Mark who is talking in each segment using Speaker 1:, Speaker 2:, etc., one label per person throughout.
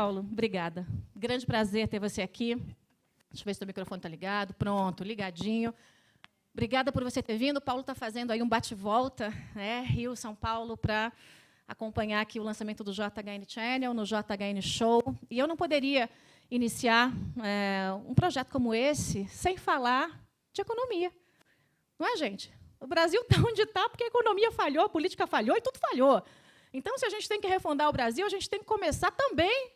Speaker 1: Paulo, obrigada. Grande prazer ter você aqui. Deixa eu ver se o microfone está ligado. Pronto, ligadinho. Obrigada por você ter vindo. O Paulo está fazendo aí um bate-volta, né, Rio-São Paulo, para acompanhar aqui o lançamento do JHN Channel, no JHN Show. E eu não poderia iniciar um projeto como esse sem falar de economia. Não é, gente? O Brasil está onde está porque a economia falhou, a política falhou e tudo falhou. Então, se a gente tem que refundar o Brasil, a gente tem que começar também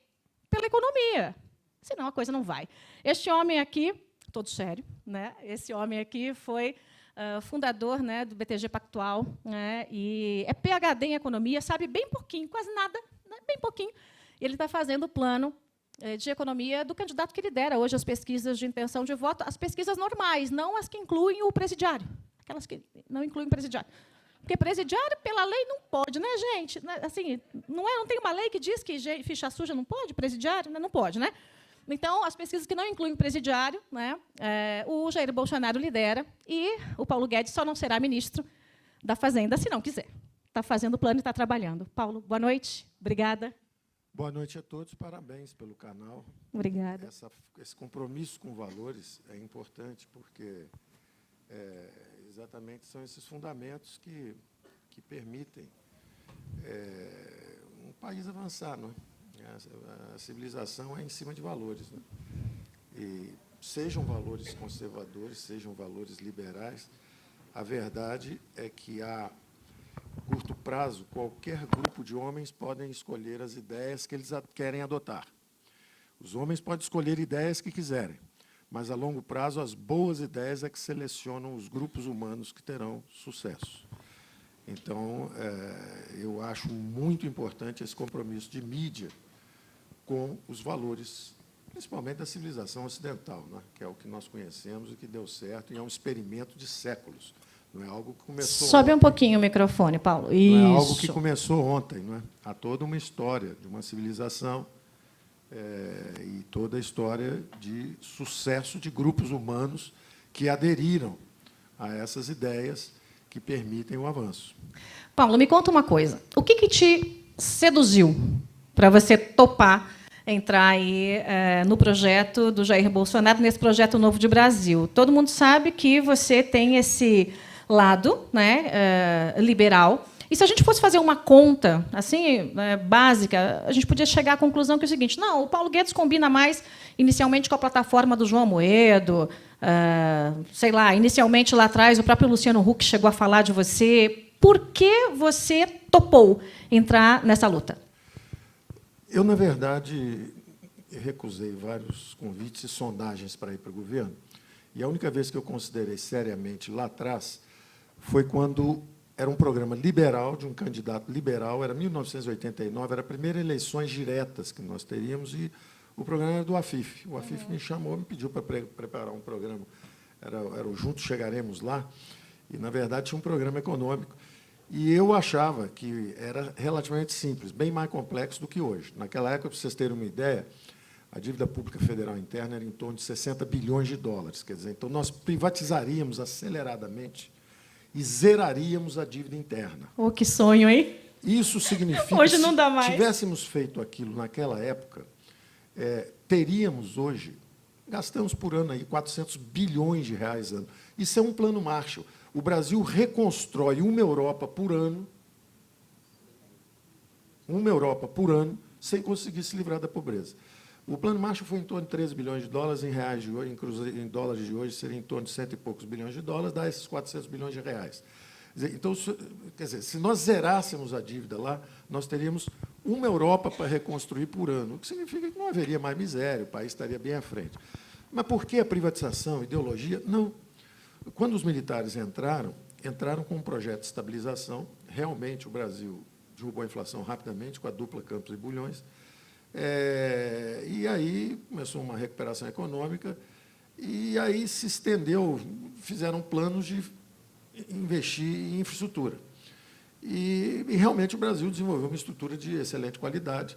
Speaker 1: pela economia. Senão a coisa não vai. Este homem aqui, todo sério, né? Esse homem aqui foi fundador, né, do BTG Pactual, né, e é PhD em economia, sabe bem pouquinho, quase nada, né, bem pouquinho. E ele está fazendo o plano de economia do candidato que lidera hoje as pesquisas de intenção de voto, as pesquisas normais, não as que incluem o presidiário, aquelas que não incluem o presidiário. Porque presidiário, pela lei, não pode, né, gente? Assim, não tem uma lei que diz que ficha suja não pode, presidiário? Não pode, né? Então, as pesquisas que não incluem o presidiário, né, o Jair Bolsonaro lidera, e o Paulo Guedes só não será ministro da Fazenda, se não quiser. Está fazendo o plano e está trabalhando. Paulo, boa noite. Obrigada.
Speaker 2: Boa noite a todos. Parabéns pelo canal.
Speaker 1: Obrigada.
Speaker 2: Esse compromisso com valores é importante, porque exatamente são esses fundamentos que permitem um país avançar, não é? A civilização é em cima de valores, né? E sejam valores conservadores, sejam valores liberais, a verdade é que, a curto prazo, qualquer grupo de homens podem escolher as ideias que eles querem adotar. Os homens podem escolher ideias que quiserem, mas, a longo prazo, as boas ideias é que selecionam os grupos humanos que terão sucesso. Então, eu acho muito importante esse compromisso de mídia com os valores, principalmente da civilização ocidental, né, que é o que nós conhecemos e que deu certo, e é um experimento de séculos. Não é algo que começou
Speaker 1: Sobe
Speaker 2: ontem.
Speaker 1: Um pouquinho o microfone, Paulo. Isso.
Speaker 2: Não é algo que começou ontem. Não é? Há toda uma história de uma civilização e toda a história de sucesso de grupos humanos que aderiram a essas ideias que permitem o avanço.
Speaker 1: Paulo, me conta uma coisa. O que te seduziu para você topar entrar aí no projeto do Jair Bolsonaro, nesse projeto novo de Brasil? Todo mundo sabe que você tem esse lado, né, liberal. E se a gente fosse fazer uma conta assim básica, a gente podia chegar à conclusão que é o seguinte: não, o Paulo Guedes combina mais inicialmente com a plataforma do João Amoedo, sei lá, inicialmente lá atrás o próprio Luciano Huck chegou a falar de você. Por que você topou entrar nessa luta?
Speaker 2: Eu, na verdade, recusei vários convites e sondagens para ir para o governo, e a única vez que eu considerei seriamente lá atrás foi quando era um programa liberal, de um candidato liberal, era 1989, era a primeira eleições diretas que nós teríamos, e o programa era do Afif. O Afif me chamou, me pediu para preparar um programa, era o Juntos Chegaremos Lá, e, na verdade, tinha um programa econômico. E eu achava que era relativamente simples, bem mais complexo do que hoje. Naquela época, para vocês terem uma ideia, a dívida pública federal interna era em torno de 60 bilhões de dólares. Quer dizer, então, nós privatizaríamos aceleradamente e zeraríamos a dívida interna.
Speaker 1: Oh, que sonho, hein?
Speaker 2: Isso significa
Speaker 1: hoje não dá
Speaker 2: que,
Speaker 1: mais.
Speaker 2: se tivéssemos feito aquilo naquela época, teríamos hoje, gastamos por ano aí 400 bilhões de reais ano. Isso é um plano Marshall. O Brasil reconstrói uma Europa por ano, sem conseguir se livrar da pobreza. O plano Marshall foi em torno de 13 bilhões de dólares, em reais de hoje, em dólares de hoje, seria em torno de 100 e poucos bilhões de dólares, dá esses 400 bilhões de reais. Então, quer dizer, se nós zerássemos a dívida lá, nós teríamos uma Europa para reconstruir por ano, o que significa que não haveria mais miséria, o país estaria bem à frente. Mas por que a privatização, ideologia? Não. Quando os militares entraram com um projeto de estabilização. Realmente, o Brasil derrubou a inflação rapidamente, com a dupla Campos e Bulhões. E aí começou uma recuperação econômica, e aí se estendeu, fizeram planos de investir em infraestrutura. E realmente o Brasil desenvolveu uma estrutura de excelente qualidade,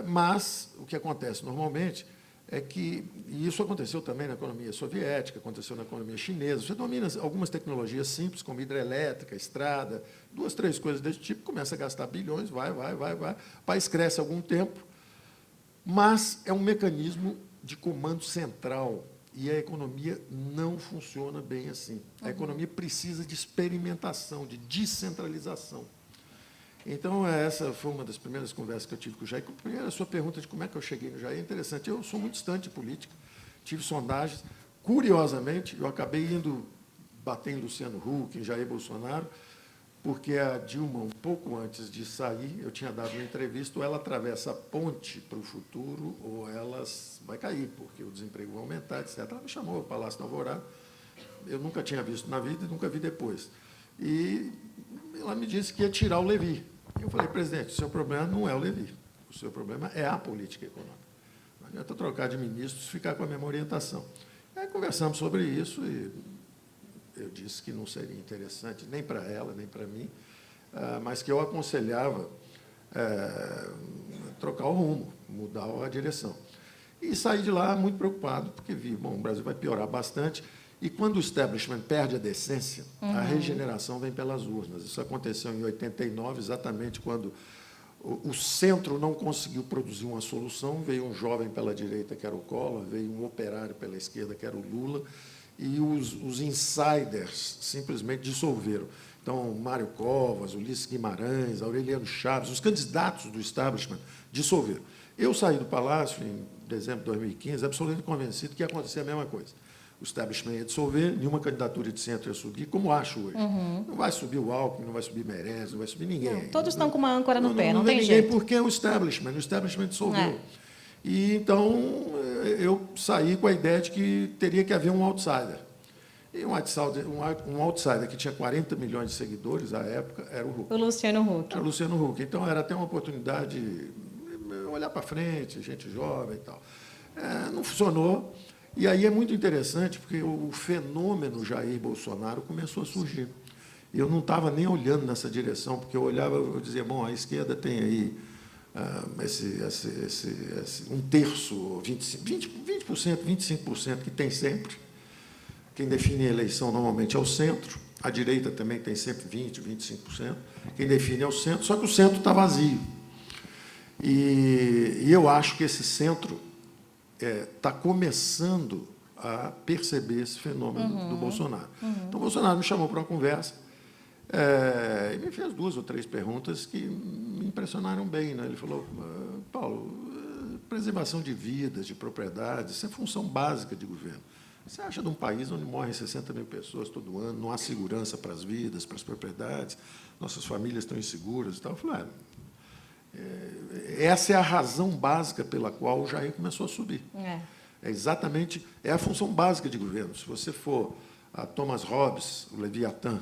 Speaker 2: mas o que acontece normalmente é que, e isso aconteceu também na economia soviética, aconteceu na economia chinesa, você domina algumas tecnologias simples, como hidrelétrica, estrada, 2, 3 coisas desse tipo, começa a gastar bilhões, vai, o país cresce algum tempo, Mas é um mecanismo de comando central, e a economia não funciona bem assim. A economia precisa de experimentação, de descentralização. Então, essa foi uma das primeiras conversas que eu tive com o Jair. Primeiro, a sua pergunta de como é que eu cheguei no Jair é interessante. Eu sou muito distante de política, tive sondagens. Curiosamente, eu acabei indo bater em Luciano Huck, em Jair Bolsonaro, porque a Dilma, um pouco antes de sair, eu tinha dado uma entrevista, ou ela atravessa a ponte para o futuro, ou ela vai cair, porque o desemprego vai aumentar, etc. Ela me chamou ao Palácio da Alvorada, eu nunca tinha visto na vida e nunca vi depois. E ela me disse que ia tirar o Levi. Eu falei, presidente, o seu problema não é o Levi, o seu problema é a política econômica. Não adianta trocar de ministros e ficar com a mesma orientação. Aí conversamos sobre isso e eu disse que não seria interessante nem para ela, nem para mim, mas que eu aconselhava trocar o rumo, mudar a direção. E saí de lá muito preocupado, porque vi, bom, o Brasil vai piorar bastante, e quando o establishment perde a decência, a regeneração vem pelas urnas. Isso aconteceu em 89, exatamente quando o centro não conseguiu produzir uma solução, veio um jovem pela direita, que era o Collor, veio um operário pela esquerda, que era o Lula, e os insiders simplesmente dissolveram. Então, Mário Covas, Ulisses Guimarães, Aureliano Chaves, os candidatos do establishment dissolveram. Eu saí do Palácio em dezembro de 2015, absolutamente convencido que ia acontecer a mesma coisa. O establishment ia dissolver, nenhuma candidatura de centro ia subir, como acho hoje. Não vai subir o Alckmin, não vai subir Meirelles, não vai subir ninguém.
Speaker 3: Não, todos estão com uma âncora no pé, não
Speaker 2: tem
Speaker 3: tem
Speaker 2: ninguém,
Speaker 3: jeito.
Speaker 2: porque é o establishment dissolveu. E, então, eu saí com a ideia de que teria que haver um outsider. E um outsider que tinha 40 milhões de seguidores, à época, era o Huck.
Speaker 3: O Luciano Huck.
Speaker 2: Era o Luciano Huck. Então, era até uma oportunidade de olhar para frente, gente jovem e tal. Não funcionou. E aí é muito interessante, porque o fenômeno Jair Bolsonaro começou a surgir. Eu não estava nem olhando nessa direção, porque eu olhava, eu dizia, bom, a esquerda tem aí um terço, 20%, 25% que tem sempre. Quem define a eleição normalmente é o centro, a direita também tem sempre 20%, 25%. Quem define é o centro, só que o centro está vazio. E eu acho que esse centro está começando a perceber esse fenômeno do Bolsonaro. Então, o Bolsonaro me chamou para uma conversa e me fez 2 ou 3 perguntas que me impressionaram bem. Né? Ele falou, Paulo, preservação de vidas, de propriedades, isso é função básica de governo. Você acha de um país onde morrem 60 mil pessoas todo ano, não há segurança para as vidas, para as propriedades, nossas famílias estão inseguras e tal? Eu falei, essa é a razão básica pela qual o Jair começou a subir. Exatamente, é a função básica de governo. Se você for a Thomas Hobbes, o Leviatã,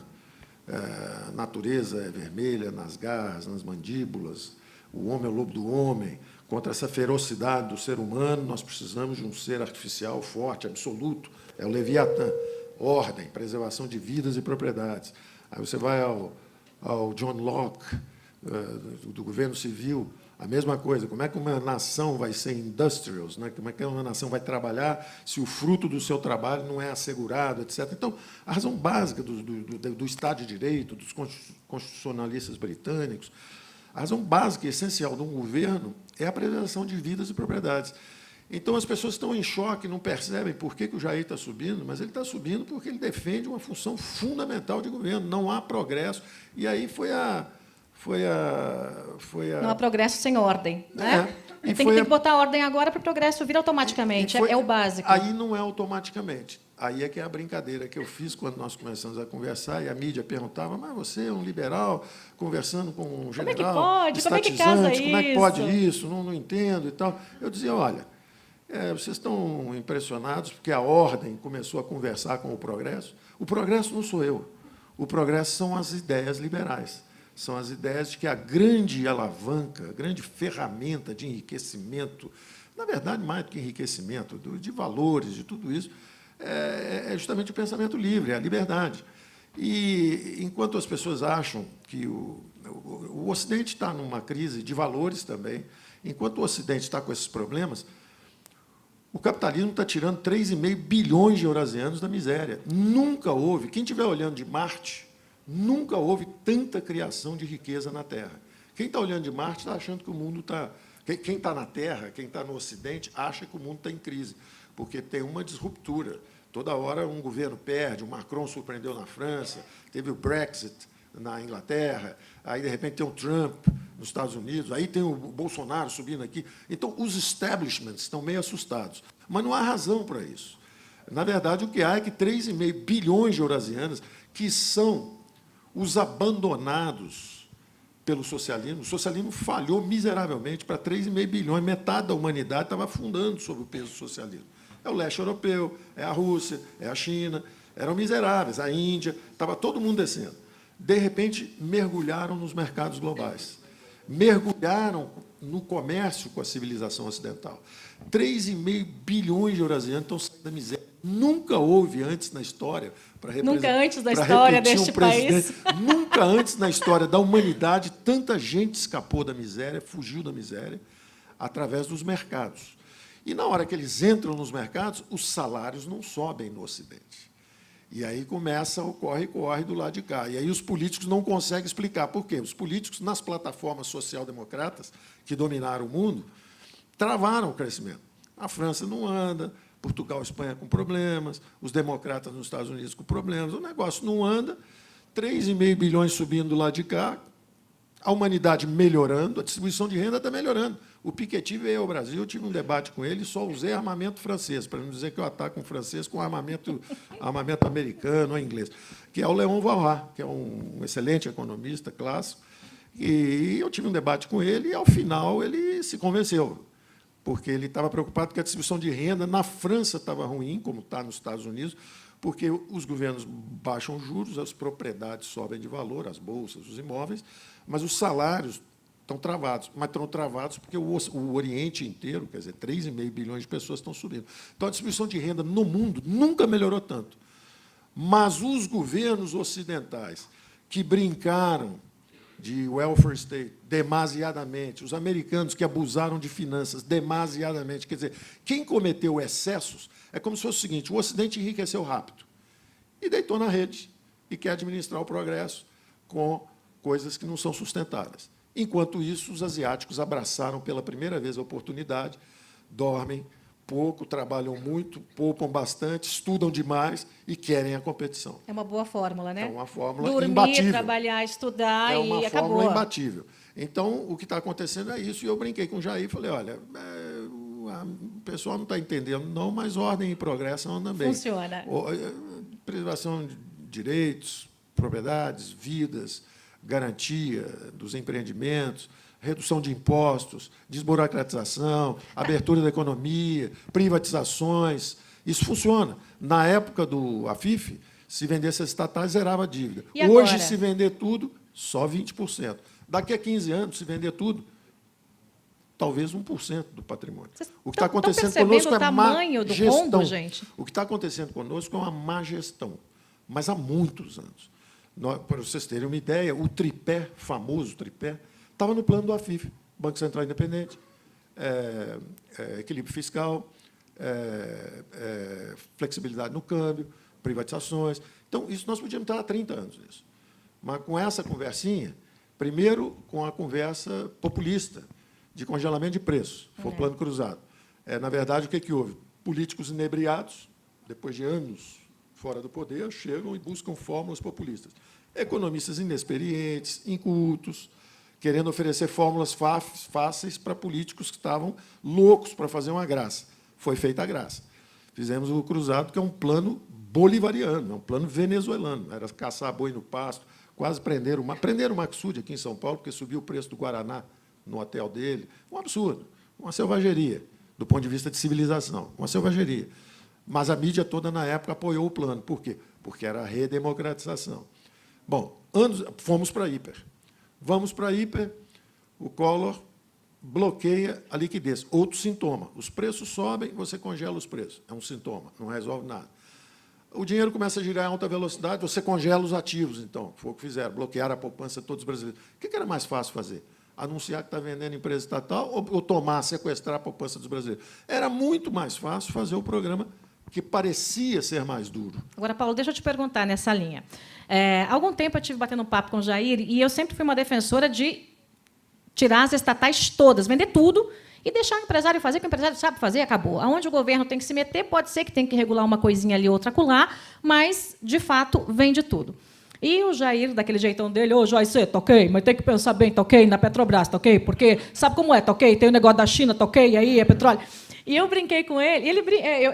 Speaker 2: a natureza é vermelha nas garras, nas mandíbulas, o homem é o lobo do homem. Contra essa ferocidade do ser humano, nós precisamos de um ser artificial forte, absoluto. É o Leviatã. Ordem, preservação de vidas e propriedades. Aí você vai ao John Locke, do governo civil, a mesma coisa. Como é que uma nação vai ser industrials, né? Como é que uma nação vai trabalhar se o fruto do seu trabalho não é assegurado, etc. Então, a razão básica do Estado de Direito, dos constitucionalistas britânicos, a razão básica e essencial de um governo é a preservação de vidas e propriedades. Então, as pessoas estão em choque, não percebem por que o Jair está subindo, mas ele está subindo porque ele defende uma função fundamental de governo. Não há progresso. E aí
Speaker 3: Não há progresso sem ordem. Né? Tem que botar ordem agora para o progresso vir automaticamente. É o básico.
Speaker 2: Aí não é automaticamente. Aí é que é a brincadeira que eu fiz quando nós começamos a conversar, e a mídia perguntava, mas você é um liberal conversando com um general
Speaker 3: como é que pode? Como é que casa
Speaker 2: como é que
Speaker 3: isso?
Speaker 2: pode isso? Não entendo e tal. Eu dizia, olha, vocês estão impressionados porque a ordem começou a conversar com o progresso? O progresso não sou eu. O progresso são as ideias liberais. São as ideias de que a grande alavanca, a grande ferramenta de enriquecimento, na verdade, mais do que enriquecimento, de valores, de tudo isso, é justamente o pensamento livre, é a liberdade. E, enquanto as pessoas acham que o Ocidente está numa crise de valores também, enquanto o Ocidente está com esses problemas, o capitalismo está tirando 3,5 bilhões de eurasianos da miséria. Nunca houve, quem estiver olhando de Marte, nunca houve tanta criação de riqueza na Terra. Quem está olhando de Marte está achando que o mundo está Quem está na Terra, quem está no Ocidente, acha que o mundo está em crise, porque tem uma disruptura. Toda hora um governo perde, o Macron surpreendeu na França, teve o Brexit na Inglaterra, aí, de repente, tem o Trump nos Estados Unidos, aí tem o Bolsonaro subindo aqui. Então, os establishments estão meio assustados. Mas não há razão para isso. Na verdade, o que há é que 3,5 bilhões de eurasianos, que são os abandonados pelo socialismo. O socialismo falhou miseravelmente para 3,5 bilhões. Metade da humanidade estava afundando sob o peso do socialismo. É o leste europeu, é a Rússia, é a China. Eram miseráveis, a Índia, estava todo mundo descendo. De repente, mergulharam nos mercados globais. Mergulharam no comércio com a civilização ocidental. 3,5 bilhões de eurasianos estão saindo da miséria. Nunca houve antes na história,
Speaker 3: nunca antes da história deste país,
Speaker 2: nunca antes na história da humanidade, tanta gente escapou da miséria, fugiu da miséria, através dos mercados. E, na hora que eles entram nos mercados, os salários não sobem no Ocidente. E aí começa o corre-corre do lado de cá. E aí os políticos não conseguem explicar por quê. Os políticos, nas plataformas social-democratas que dominaram o mundo, travaram o crescimento. A França não anda, Portugal e Espanha com problemas, os democratas nos Estados Unidos com problemas, o negócio não anda, 3,5 bilhões subindo do lado de cá, a humanidade melhorando, a distribuição de renda está melhorando. O Piketty veio ao Brasil, eu tive um debate com ele, só usei armamento francês, para não dizer que eu ataco um francês com armamento americano ou inglês, que é o Léon Walras, que é um excelente economista clássico, e eu tive um debate com ele, e, ao final, ele se convenceu, porque ele estava preocupado que a distribuição de renda na França estava ruim, como está nos Estados Unidos, porque os governos baixam juros, as propriedades sobem de valor, as bolsas, os imóveis, mas os salários estão travados. Mas estão travados porque o Oriente inteiro, quer dizer, 3,5 bilhões de pessoas estão subindo. Então, a distribuição de renda no mundo nunca melhorou tanto. Mas os governos ocidentais que brincaram de welfare state demasiadamente, os americanos que abusaram de finanças demasiadamente, quer dizer, quem cometeu excessos é como se fosse o seguinte: o Ocidente enriqueceu rápido e deitou na rede e quer administrar o progresso com coisas que não são sustentáveis. Enquanto isso, os asiáticos abraçaram pela primeira vez a oportunidade, dormem pouco, trabalham muito, poupam bastante, estudam demais e querem a competição.
Speaker 3: É uma boa fórmula, né?
Speaker 2: É uma fórmula
Speaker 3: dormir,
Speaker 2: imbatível.
Speaker 3: Trabalhar, estudar e acabou.
Speaker 2: É uma fórmula imbatível. Então, o que está acontecendo é isso. E eu brinquei com o Jair e falei, olha, o pessoal não está entendendo, não, mas ordem e progresso andam bem.
Speaker 3: Funciona.
Speaker 2: Preservação de direitos, propriedades, vidas, garantia dos empreendimentos, redução de impostos, desburocratização, abertura da economia, privatizações. Isso funciona. Na época do AFIF, se vendesse as estatais, zerava a dívida. Hoje, se vender tudo, só 20%. Daqui a 15 anos, se vender tudo, talvez 1% do patrimônio.
Speaker 3: O que está acontecendo conosco é má gestão. Gente.
Speaker 2: O que está acontecendo conosco é uma má gestão, mas há muitos anos. Para vocês terem uma ideia, o tripé, famoso tripé, estava no plano do AFIF, Banco Central Independente, equilíbrio fiscal, flexibilidade no câmbio, privatizações. Então, isso nós podíamos estar há 30 anos nisso. Mas com essa conversinha, primeiro com a conversa populista, de congelamento de preços, foi o plano cruzado. Na verdade, o que houve? Políticos inebriados, depois de anos fora do poder, chegam e buscam fórmulas populistas. Economistas inexperientes, incultos, querendo oferecer fórmulas fáceis para políticos que estavam loucos para fazer uma graça. Foi feita a graça. Fizemos o cruzado, que é um plano bolivariano, é um plano venezuelano. Era caçar boi no pasto, quase prenderam o Maxud aqui em São Paulo, porque subiu o preço do Guaraná no hotel dele. Um absurdo, uma selvageria, do ponto de vista de civilização, uma selvageria. Mas a mídia toda, na época, apoiou o plano. Por quê? Porque era a redemocratização. Bom, fomos para a hiper. Vamos para a hiper, o Collor bloqueia a liquidez. Outro sintoma. Os preços sobem, você congela os preços. É um sintoma, não resolve nada. O dinheiro começa a girar em alta velocidade, você congela os ativos, então. Foi o que fizeram, bloquearam a poupança de todos os brasileiros. O que era mais fácil fazer? Anunciar que está vendendo empresa estatal ou tomar, sequestrar a poupança dos brasileiros? Era muito mais fácil fazer o programa que parecia ser mais duro.
Speaker 3: Agora, Paulo, deixa eu te perguntar nessa linha. Há algum tempo eu estive batendo um papo com o Jair e eu sempre fui uma defensora de Tirar as estatais todas, vender tudo e deixar o empresário fazer o que o empresário sabe fazer, acabou. Aonde o governo tem que se meter, pode ser que tem que regular uma coisinha ali, outra acolá, mas, de fato, vende tudo. E o Jair, daquele jeitão dele, ô, Jair, você, tá ok, mas tem que pensar bem, tá ok, na Petrobras, tá ok, porque sabe como é, tá ok, tem o negócio da China, tá ok, aí é petróleo. E eu brinquei com ele,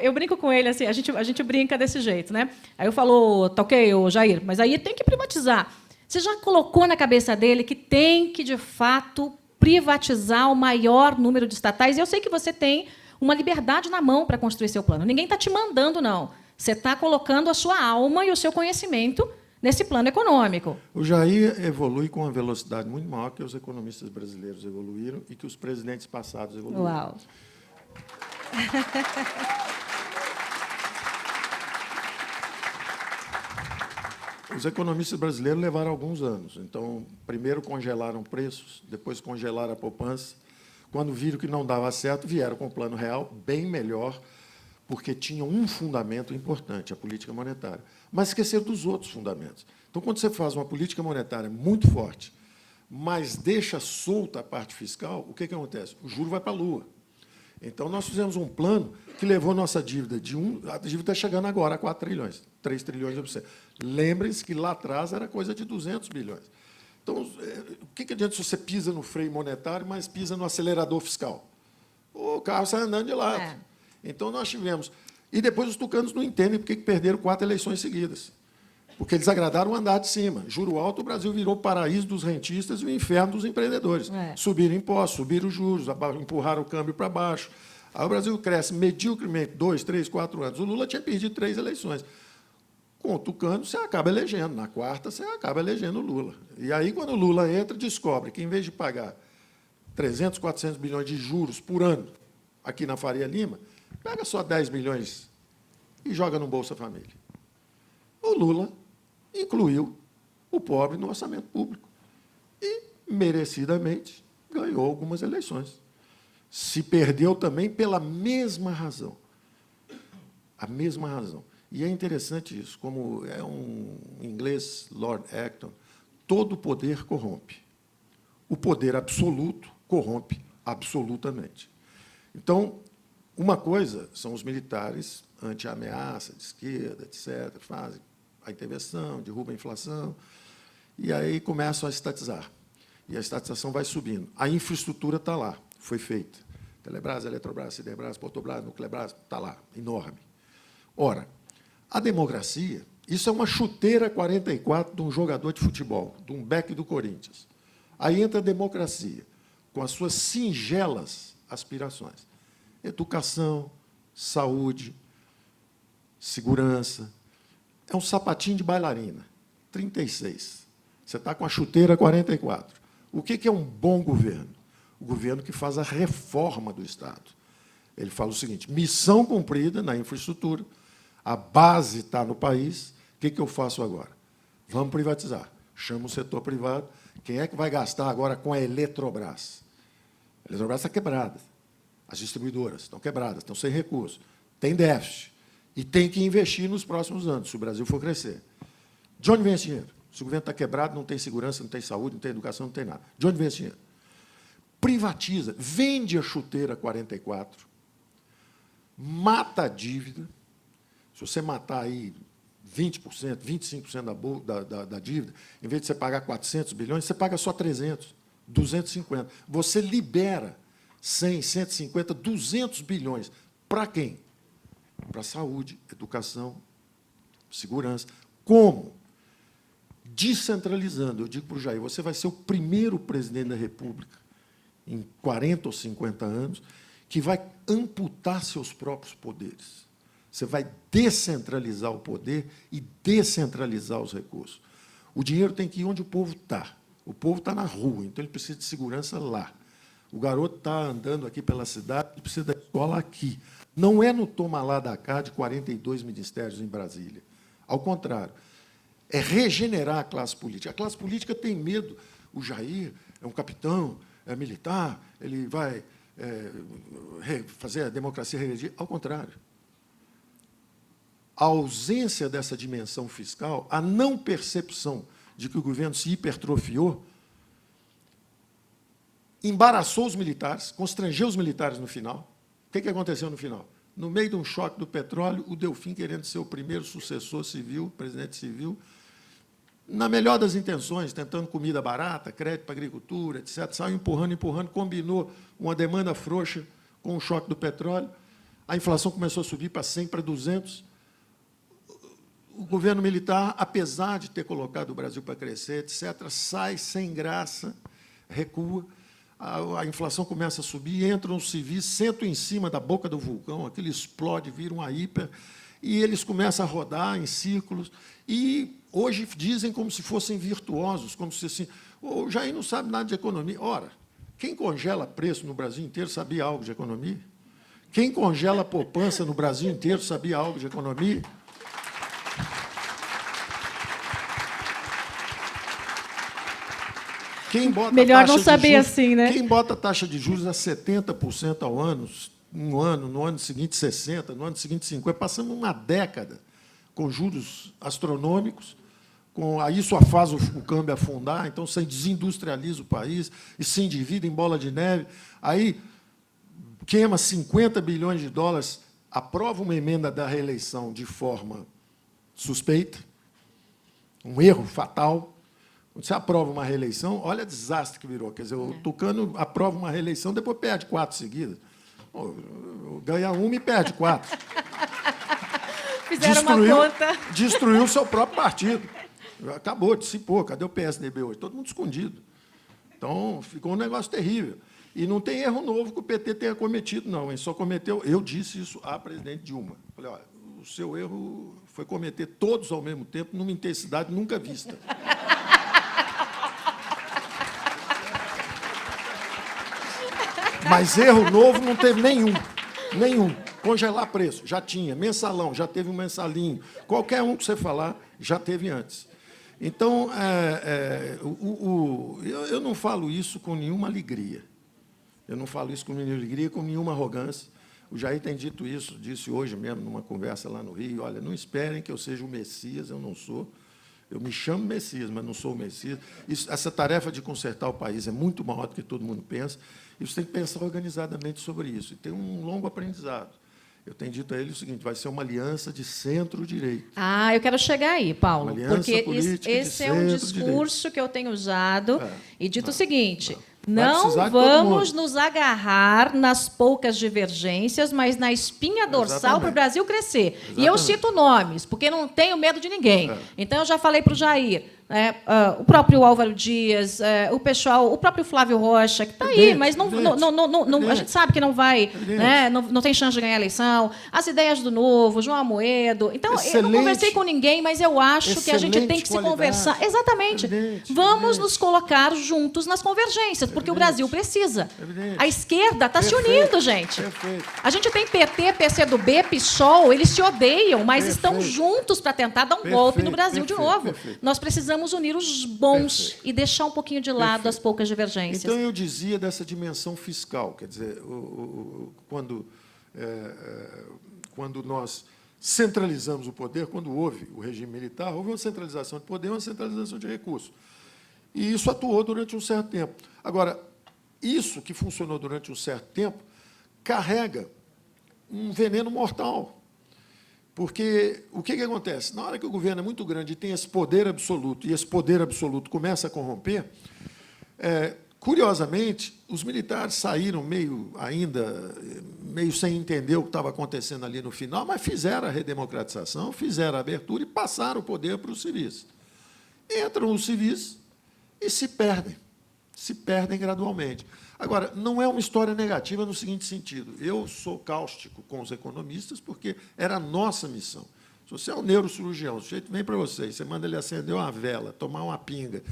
Speaker 3: eu brinco com ele, assim, a gente brinca desse jeito, né? Aí eu falo, tá ok, ô, Jair, mas aí tem que privatizar. Você já colocou na cabeça dele que tem que, de fato, privatizar o maior número de estatais? E eu sei que você tem uma liberdade na mão para construir seu plano. Ninguém está te mandando, não. Você está colocando a sua alma e o seu conhecimento nesse plano econômico.
Speaker 2: O Jair evolui com uma velocidade muito maior que os economistas brasileiros evoluíram e que os presidentes passados evoluíram.
Speaker 3: Uau!
Speaker 2: Os economistas brasileiros levaram alguns anos. Então, primeiro congelaram preços, depois congelaram a poupança. Quando viram que não dava certo, vieram com um plano real bem melhor, porque tinha um fundamento importante, a política monetária. Mas esqueceram dos outros fundamentos. Então, quando você faz uma política monetária muito forte, mas deixa solta a parte fiscal, o que acontece? O juro vai para a lua. Então, nós fizemos um plano que levou nossa dívida a dívida está chegando agora a 4 trilhões, 3 trilhões de você. Lembrem-se que lá atrás era coisa de 200 bilhões. Então, o que adianta se você pisa no freio monetário, mas pisa no acelerador fiscal? O carro sai andando de lado.
Speaker 3: É.
Speaker 2: Então, nós tivemos... E depois os tucanos não entendem por que perderam 4 eleições seguidas. Porque eles agradaram o andar de cima. Juro alto, o Brasil virou o paraíso dos rentistas e o inferno dos empreendedores. Subiram impostos, subiram juros, empurraram o câmbio para baixo. Aí o Brasil cresce mediocremente 2, 3, 4 anos. O Lula tinha perdido 3 eleições. Com o tucano, você acaba elegendo. Na quarta, você acaba elegendo o Lula. E aí, quando o Lula entra, descobre que, em vez de pagar 300, 400 bilhões de juros por ano aqui na Faria Lima, pega só 10 bilhões e joga no Bolsa Família. O Lula incluiu o pobre no orçamento público e, merecidamente, ganhou algumas eleições. Se perdeu também pela mesma razão. A mesma razão. E é interessante isso, como é um inglês, Lord Acton, todo poder corrompe. O poder absoluto corrompe absolutamente. Então, uma coisa são os militares anti-ameaça, de esquerda, etc., fazem a intervenção, derrubam a inflação, e aí começam a estatizar. E a estatização vai subindo. A infraestrutura está lá, foi feita. Telebrás, Eletrobras, Siderbras, Portobras, Nuclebras, está lá, enorme. Ora, a democracia, isso é uma chuteira 44 de um jogador de futebol, de um back do Corinthians. Aí entra a democracia, com as suas singelas aspirações. Educação, saúde, segurança. É um sapatinho de bailarina, 36. Você está com a chuteira 44. O que é um bom governo? O governo que faz a reforma do Estado. Ele fala o seguinte, missão cumprida na infraestrutura, a base está no país, o que eu faço agora? Vamos privatizar. Chama o setor privado. Quem é que vai gastar agora com a Eletrobras? A Eletrobras está quebrada. As distribuidoras estão quebradas, estão sem recursos. Tem déficit. E tem que investir nos próximos anos, se o Brasil for crescer. De onde vem esse dinheiro? Se o governo está quebrado, não tem segurança, não tem saúde, não tem educação, não tem nada. De onde vem esse dinheiro? Privatiza, vende a chuteira 44, mata a dívida. Se você matar aí 20%, 25% da dívida, em vez de você pagar 400 bilhões, você paga só 300, 250. Você libera 100, 150, 200 bilhões. Para quem? Para saúde, educação, segurança. Como? Descentralizando. Eu digo para o Jair, você vai ser o primeiro presidente da República, em 40 ou 50 anos, que vai amputar seus próprios poderes. Você vai descentralizar o poder e descentralizar os recursos. O dinheiro tem que ir onde o povo está. O povo está na rua, então ele precisa de segurança lá. O garoto está andando aqui pela cidade, ele precisa da escola aqui. Não é no toma lá da cá de 42 ministérios em Brasília. Ao contrário, é regenerar a classe política. A classe política tem medo. O Jair é um capitão, é militar, ele vai fazer a democracia regredir. Ao contrário. A ausência dessa dimensão fiscal, a não percepção de que o governo se hipertrofiou, embaraçou os militares, constrangeu os militares no final. O que aconteceu no final? No meio de um choque do petróleo, o Delfim, querendo ser o primeiro sucessor civil, presidente civil, na melhor das intenções, tentando comida barata, crédito para a agricultura, etc., saiu empurrando, combinou uma demanda frouxa com o choque do petróleo, a inflação começou a subir para 100, para 200. O governo militar, apesar de ter colocado o Brasil para crescer, etc., sai sem graça, recua, a inflação começa a subir, entram os civis, sentam em cima da boca do vulcão, aquilo explode, vira uma hiper, e eles começam a rodar em círculos, e hoje dizem como se fossem virtuosos, como se assim, o Jair não sabe nada de economia. Ora, quem congela preço no Brasil inteiro sabia algo de economia? Quem congela a poupança no Brasil inteiro sabia algo de economia? Quem bota
Speaker 3: Melhor
Speaker 2: taxa
Speaker 3: não
Speaker 2: de
Speaker 3: saber
Speaker 2: juros,
Speaker 3: assim, né?
Speaker 2: Quem bota a taxa de juros a 70% ao ano, no ano seguinte 60%, no ano seguinte 50%, passamos uma década com juros astronômicos, aí isso faz o câmbio afundar, então você desindustrializa o país e se endivida em bola de neve, aí queima 50 bilhões de dólares, aprova uma emenda da reeleição de forma suspeita, um erro fatal. Quando você aprova uma reeleição, olha o desastre que virou. Quer dizer, o Tucano aprova uma reeleição, depois perde 4 seguidas. Ganha uma e perde 4.
Speaker 3: Fizeram uma conta.
Speaker 2: Destruiu o seu próprio partido. Acabou, dissipou. Cadê o PSDB hoje? Todo mundo escondido. Então, ficou um negócio terrível. E não tem erro novo que o PT tenha cometido, não. Ele só cometeu... Eu disse isso à presidente Dilma. Falei, olha, o seu erro foi cometer todos ao mesmo tempo, numa intensidade nunca vista. Mas erro novo não teve nenhum. Congelar preço, já tinha. Mensalão, já teve um mensalinho. Qualquer um que você falar, já teve antes. Então, eu não falo isso com nenhuma alegria. Eu não falo isso com nenhuma alegria, com nenhuma arrogância. O Jair tem dito isso, disse hoje mesmo, numa conversa lá no Rio, olha, não esperem que eu seja o Messias, eu não sou. Eu me chamo Messias, mas não sou o Messias. Essa tarefa de consertar o país é muito maior do que todo mundo pensa, e você tem que pensar organizadamente sobre isso. E tem um longo aprendizado. Eu tenho dito a ele o seguinte, vai ser uma aliança de centro-direita.
Speaker 3: Eu quero chegar aí, Paulo, porque esse é um discurso que eu tenho usado e dito o seguinte, não vamos nos agarrar nas poucas divergências, mas na espinha dorsal para o Brasil crescer. Exatamente. E eu cito nomes, porque não tenho medo de ninguém. Então, eu já falei para o Jair, o próprio Álvaro Dias, o próprio Flávio Rocha, que está aí, mas a gente sabe que não vai, né, não tem chance de ganhar a eleição. As ideias do Novo, João Amoedo. Então, eu não conversei com ninguém, mas eu acho que a gente tem que se conversar. Exatamente. Vamos nos colocar juntos nas convergências, porque o Brasil precisa. A esquerda está se unindo, gente. A gente tem PT, PCdoB, PSOL, eles se odeiam, mas estão juntos para tentar dar um golpe no Brasil de novo. Nós precisamos unir os bons e deixar um pouquinho de lado as poucas divergências.
Speaker 2: Então, eu dizia dessa dimensão fiscal, quer dizer, quando nós centralizamos o poder, quando houve o regime militar, houve uma centralização de poder, uma centralização de recursos. E isso atuou durante um certo tempo. Agora, isso que funcionou durante um certo tempo carrega um veneno mortal. Porque o que acontece? Na hora que o governo é muito grande e tem esse poder absoluto, e esse poder absoluto começa a corromper, curiosamente, os militares saíram meio sem entender o que estava acontecendo ali no final, mas fizeram a redemocratização, fizeram a abertura e passaram o poder para os civis. Entram os civis e se perdem gradualmente. Agora, não é uma história negativa no seguinte sentido. Eu sou cáustico com os economistas porque era a nossa missão. Se você é um neurocirurgião, o sujeito vem para você manda ele acender uma vela, tomar uma pinga.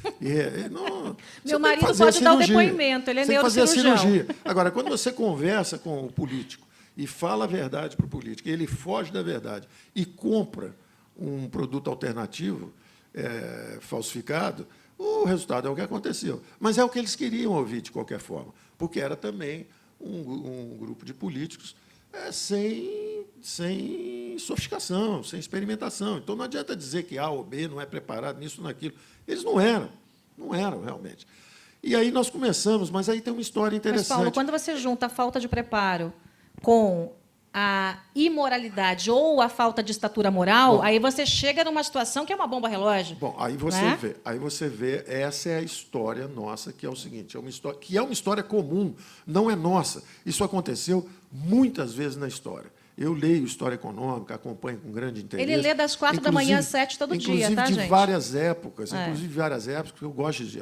Speaker 3: Meu marido pode dar o depoimento, ele é neurocirurgião.
Speaker 2: Agora, quando você conversa com o político e fala a verdade para o político, e ele foge da verdade e compra um produto alternativo falsificado, o resultado é o que aconteceu. Mas é o que eles queriam ouvir, de qualquer forma, porque era também um grupo de políticos sem sofisticação, sem experimentação. Então, não adianta dizer que A ou B não é preparado nisso ou naquilo. Eles não eram realmente. E aí nós começamos, mas aí tem uma história
Speaker 3: Mas,
Speaker 2: interessante.
Speaker 3: Paulo, quando você junta a falta de preparo com a imoralidade ou a falta de estatura moral,
Speaker 2: Bom,
Speaker 3: aí você chega numa situação que é uma bomba relógio.
Speaker 2: Bom,
Speaker 3: né?
Speaker 2: aí você vê, essa é a história nossa, que é o seguinte, é uma história comum, não é nossa. Isso aconteceu muitas vezes na história. Eu leio história econômica, acompanho com grande interesse.
Speaker 3: Ele lê das 4 da manhã às 7 todo dia, tá,
Speaker 2: de
Speaker 3: gente?
Speaker 2: várias épocas,
Speaker 3: É.
Speaker 2: inclusive de várias épocas, que eu gosto de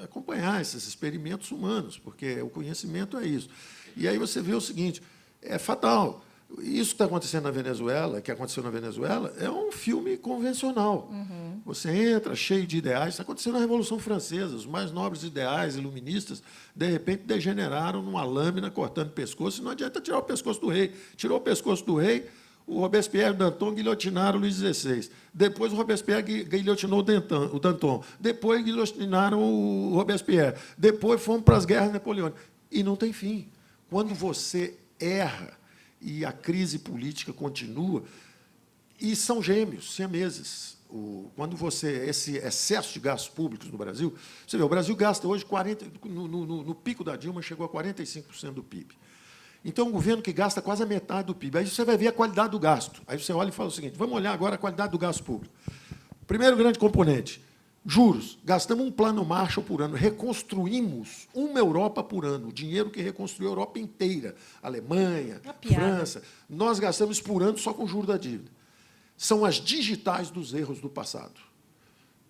Speaker 2: acompanhar esses experimentos humanos, porque o conhecimento é isso. E aí você vê o seguinte, é fatal. Isso que está acontecendo na Venezuela, que aconteceu na Venezuela, é um filme convencional. Você entra cheio de ideais. Está acontecendo na Revolução Francesa. Os mais nobres ideais iluministas, de repente, degeneraram numa lâmina cortando pescoço. E não adianta tirar o pescoço do rei. Tirou o pescoço do rei, o Robespierre e o Danton guilhotinaram o Luís XVI. Depois, o Robespierre guilhotinou o Danton. Depois, guilhotinaram o Robespierre. Depois, fomos para as guerras napoleônicas. E não tem fim. Quando você erra e a crise política continua, e são gêmeos, siameses. Quando esse excesso de gastos públicos no Brasil, você vê, o Brasil gasta hoje 40%, no pico da Dilma chegou a 45% do PIB. Então, um governo que gasta quase a metade do PIB. Aí você vai ver a qualidade do gasto. Aí você olha e fala o seguinte, vamos olhar agora a qualidade do gasto público. Primeiro grande componente, juros. Gastamos um plano Marshall por ano. Reconstruímos uma Europa por ano. O dinheiro que reconstruiu a Europa inteira. Alemanha, França. Nós gastamos por ano só com juros da dívida. São as digitais dos erros do passado.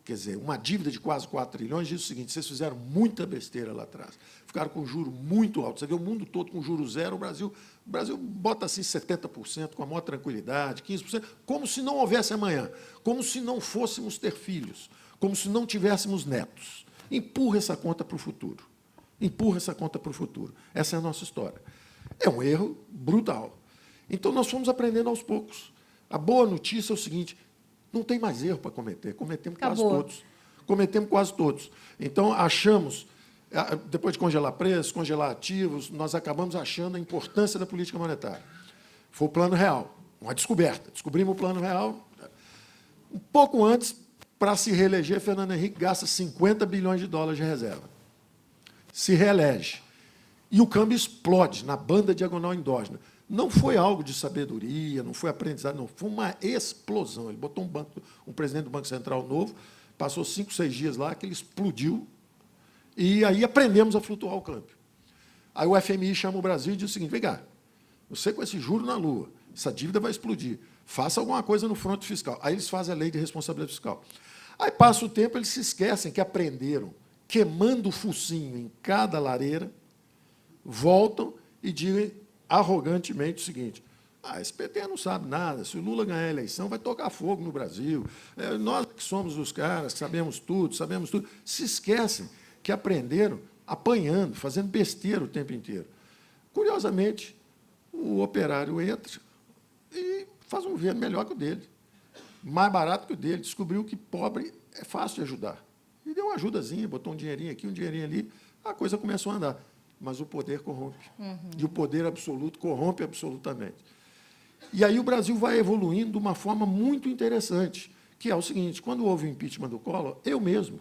Speaker 2: Quer dizer, uma dívida de quase 4 trilhões diz o seguinte, vocês fizeram muita besteira lá atrás. Ficaram com juro muito alto. Você vê o mundo todo com juro zero, o Brasil bota assim 70%, com a maior tranquilidade, 15%, como se não houvesse amanhã, como se não fôssemos ter filhos, como se não tivéssemos netos. Empurra essa conta para o futuro. Empurra essa conta para o futuro. Essa é a nossa história. É um erro brutal. Então, nós fomos aprendendo aos poucos. A boa notícia é o seguinte, não tem mais erro para cometer. Cometemos quase todos. Cometemos quase todos. Então, achamos, depois de congelar preços, congelar ativos, nós acabamos achando a importância da política monetária. Foi o Plano Real, uma descoberta. Descobrimos o Plano Real. Um pouco antes, para se reeleger, Fernando Henrique gasta 50 bilhões de dólares de reserva. Se reelege. E o câmbio explode na banda diagonal endógena. Não foi algo de sabedoria, não foi aprendizado, não. Foi uma explosão. Ele botou um presidente do Banco Central novo, passou 5, 6 dias lá, que ele explodiu, e aí aprendemos a flutuar o câmbio. Aí o FMI chama o Brasil e diz o seguinte, vem cá, você com esse juro na lua, essa dívida vai explodir, faça alguma coisa no fronte fiscal. Aí eles fazem a lei de responsabilidade fiscal. Aí passa o tempo, eles se esquecem que aprenderam, queimando o focinho em cada lareira, voltam e dizem arrogantemente o seguinte, esse PT não sabe nada, se o Lula ganhar a eleição, vai tocar fogo no Brasil, nós que somos os caras, que sabemos tudo, se esquecem que aprenderam apanhando, fazendo besteira o tempo inteiro. Curiosamente, o operário entra e faz um governo melhor que o dele, mais barato que o dele, descobriu que pobre é fácil de ajudar. E deu uma ajudazinha, botou um dinheirinho aqui, um dinheirinho ali, a coisa começou a andar. Mas o poder corrompe. E o poder absoluto corrompe absolutamente. E aí o Brasil vai evoluindo de uma forma muito interessante, que é o seguinte, quando houve o impeachment do Collor, eu mesmo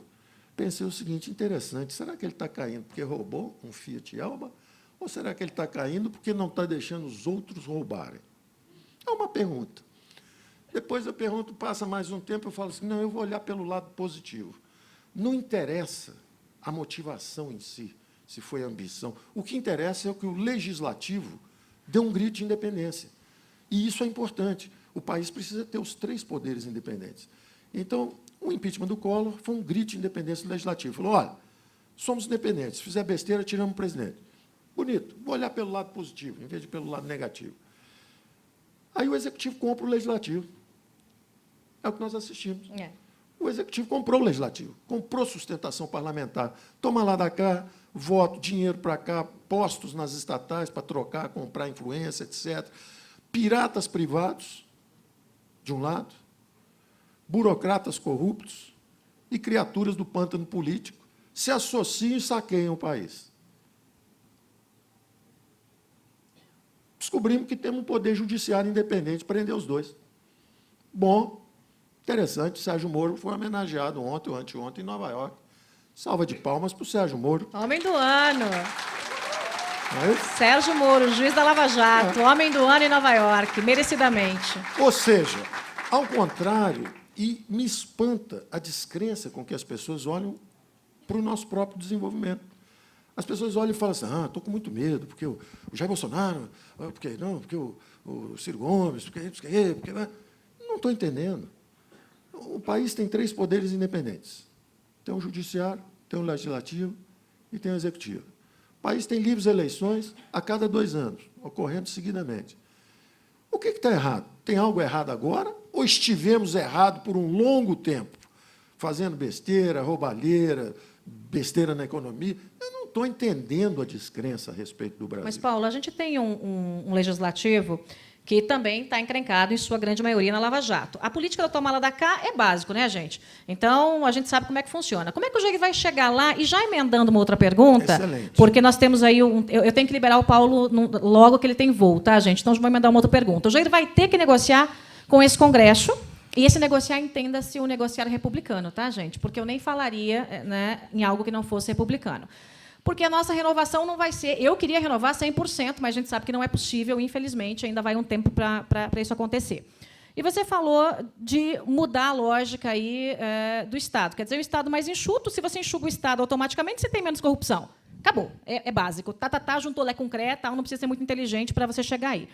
Speaker 2: pensei o seguinte, interessante, será que ele está caindo porque roubou um Fiat Elba? Ou será que ele está caindo porque não está deixando os outros roubarem? É uma pergunta. Depois eu pergunto, passa mais um tempo, eu falo assim, não, eu vou olhar pelo lado positivo. Não interessa a motivação em si, se foi ambição. O que interessa é que o legislativo dê um grito de independência. E isso é importante. O país precisa ter os 3 poderes independentes. Então, o impeachment do Collor foi um grito de independência do legislativo. Falou, olha, somos independentes, se fizer besteira, tiramos o presidente. Bonito, vou olhar pelo lado positivo, em vez de pelo lado negativo. Aí o executivo compra o legislativo. É o que nós assistimos. O executivo comprou o legislativo, comprou sustentação parlamentar. Toma lá da cá, voto, dinheiro para cá, postos nas estatais para trocar, comprar influência, etc. Piratas privados, de um lado, burocratas corruptos e criaturas do pântano político se associam e saqueiam o país. Descobrimos que temos um poder judiciário independente, prender os 2. Bom, interessante, Sérgio Moro foi homenageado ontem ou anteontem em Nova York. Salva de palmas para o Sérgio Moro.
Speaker 3: Homem do ano.
Speaker 2: Não é?
Speaker 3: Sérgio Moro, juiz da Lava Jato, homem do ano em Nova York, merecidamente.
Speaker 2: Ou seja, ao contrário, e me espanta a descrença com que as pessoas olham para o nosso próprio desenvolvimento. As pessoas olham e falam assim, estou com muito medo, porque o Jair Bolsonaro, porque o Ciro Gomes, porque... Não estou entendendo. O país tem 3 poderes independentes. Tem o judiciário, tem o legislativo e tem o executivo. O país tem livres eleições a cada 2 anos, ocorrendo seguidamente. O que está errado? Tem algo errado agora? Ou estivemos errados por um longo tempo, fazendo besteira, roubalheira, besteira na economia? Eu não estou entendendo a descrença a respeito do Brasil.
Speaker 3: Mas, Paulo, a gente tem um legislativo que também está encrencado, em sua grande maioria, na Lava Jato. A política do toma lá da cá é básico, né, gente? Então, a gente sabe como é que funciona. Como é que o Jair vai chegar lá? E já emendando uma outra pergunta,
Speaker 2: Excelente.
Speaker 3: porque nós temos aí... Eu tenho que liberar o Paulo logo que ele tem voo, tá, gente? Então, eu vou emendar uma outra pergunta. O Jair vai ter que negociar com esse Congresso, e esse negociar, entenda-se o negociar republicano, tá, gente? Porque eu nem falaria, né, em algo que não fosse republicano. Porque a nossa renovação não vai ser... Eu queria renovar 100%, mas a gente sabe que não é possível, infelizmente, ainda vai um tempo para isso acontecer. E você falou de mudar a lógica aí, do Estado. Quer dizer, o Estado mais enxuto, se você enxuga o Estado, automaticamente você tem menos corrupção. Acabou, é básico. Juntou lé com cré, não precisa ser muito inteligente para você chegar aí.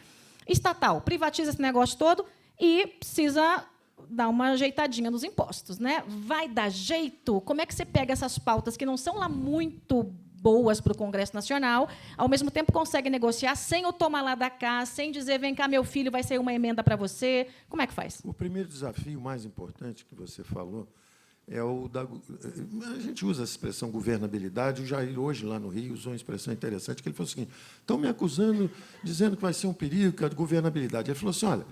Speaker 3: Estatal, privatiza esse negócio todo e precisa dar uma ajeitadinha nos impostos, né? Vai dar jeito? Como é que você pega essas pautas que não são lá muito boas para o Congresso Nacional, ao mesmo tempo consegue negociar sem o tomar lá da cá, sem dizer, vem cá, meu filho, vai ser uma emenda para você? Como é que faz?
Speaker 2: O primeiro desafio mais importante que você falou é o da... A gente usa essa expressão governabilidade. O Jair, hoje, lá no Rio, usou uma expressão interessante, que ele falou o seguinte, estão me acusando, dizendo que vai ser um perigo, que é a governabilidade. Ele falou assim, olha,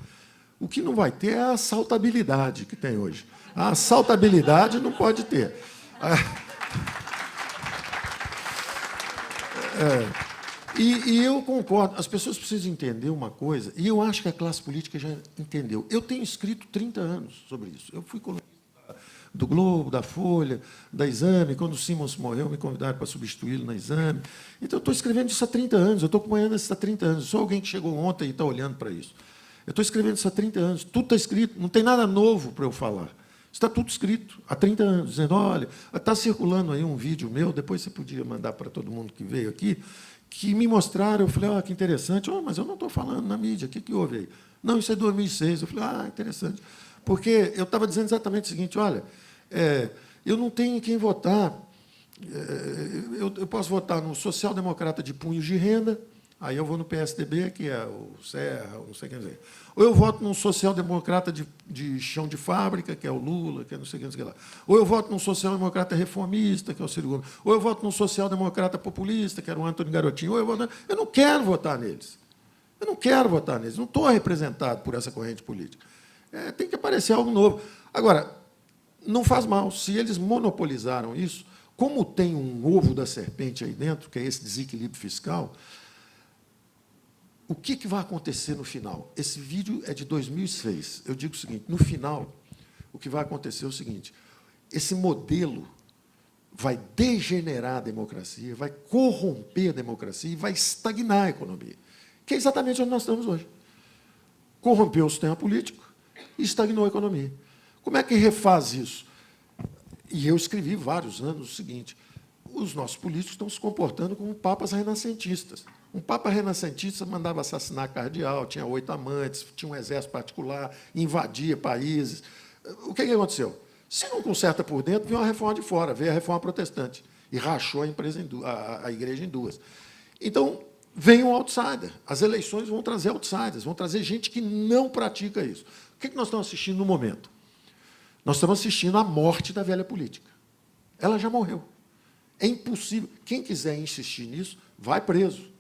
Speaker 2: o que não vai ter é a assaltabilidade que tem hoje. A assaltabilidade não pode ter. E eu concordo, as pessoas precisam entender uma coisa, e eu acho que a classe política já entendeu. Eu tenho escrito 30 anos sobre isso. Eu fui colunista do Globo, da Folha, da Exame. Quando o Simons morreu, me convidaram para substituí-lo na Exame. Então, eu estou escrevendo isso há 30 anos, eu estou acompanhando isso há 30 anos. Só alguém que chegou ontem e está olhando para isso. Eu estou escrevendo isso há 30 anos, tudo está escrito, não tem nada novo para eu falar. Está tudo escrito há 30 anos, dizendo, olha, está circulando aí um vídeo meu, depois você podia mandar para todo mundo que veio aqui, que me mostraram, eu falei, que interessante, mas eu não estou falando na mídia, o que houve aí? Não, isso é 2006. Eu falei, interessante. Porque eu estava dizendo exatamente o seguinte, olha, eu não tenho em quem votar, eu posso votar no social-democrata de punhos de renda, aí eu vou no PSDB, que é o Serra, não sei quem dizer. Ou eu voto num social-democrata de chão de fábrica, que é o Lula, que é não sei quem lá. Ou eu voto num social-democrata reformista, que é o Ciro Gomes. Ou eu voto num social-democrata populista, que era o Antônio Garotinho. Eu não quero votar neles. Eu não quero votar neles. Não estou representado por essa corrente política. Tem que aparecer algo novo. Agora, não faz mal. Se eles monopolizaram isso, como tem um ovo da serpente aí dentro, que é esse desequilíbrio fiscal, o que vai acontecer no final? Esse vídeo é de 2006. Eu digo o seguinte, no final, o que vai acontecer é o seguinte, esse modelo vai degenerar a democracia, vai corromper a democracia e vai estagnar a economia, que é exatamente onde nós estamos hoje. Corrompeu o sistema político e estagnou a economia. Como é que refaz isso? E eu escrevi vários anos o seguinte, os nossos políticos estão se comportando como papas renascentistas. Um papa renascentista mandava assassinar cardeal, tinha 8 amantes, tinha um exército particular, invadia países. O que aconteceu? Se não conserta por dentro, veio uma reforma de fora, veio a reforma protestante, e rachou a igreja em duas. Então, vem um outsider. As eleições vão trazer outsiders, vão trazer gente que não pratica isso. O que nós estamos assistindo no momento? Nós estamos assistindo à morte da velha política. Ela já morreu. É impossível. Quem quiser insistir nisso, vai preso.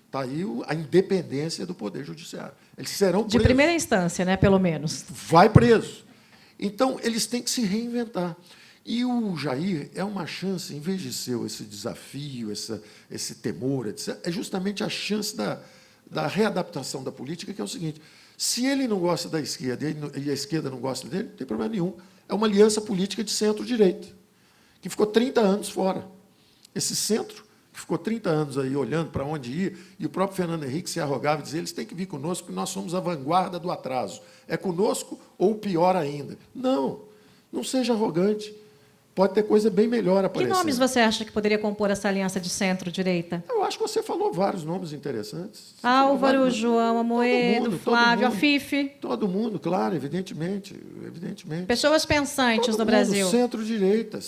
Speaker 2: Está aí a independência do Poder Judiciário. Eles serão presos.
Speaker 3: De primeira instância, né, pelo menos.
Speaker 2: Vai preso. Então, eles têm que se reinventar. E o Jair é uma chance, em vez de ser esse desafio, esse temor, etc., é justamente a chance da readaptação da política, que é o seguinte, se ele não gosta da esquerda e a esquerda não gosta dele, não tem problema nenhum. É uma aliança política de centro-direita, que ficou 30 anos fora. Esse centro, que ficou 30 anos aí olhando para onde ir, e o próprio Fernando Henrique se arrogava e dizia: eles têm que vir conosco, porque nós somos a vanguarda do atraso. É conosco ou pior ainda? Não, não seja arrogante. Pode ter coisa bem melhor
Speaker 3: Que
Speaker 2: aparecendo.
Speaker 3: nomes você acha que poderia compor essa aliança de centro-direita?
Speaker 2: Eu acho que você falou vários nomes interessantes. Você falou
Speaker 3: Álvaro,
Speaker 2: vários-
Speaker 3: João Amoedo, Flávio, Afife.
Speaker 2: Todo mundo, claro, evidentemente.
Speaker 3: Pessoas pensantes
Speaker 2: Todo
Speaker 3: no
Speaker 2: mundo,
Speaker 3: Brasil.
Speaker 2: centro-direita,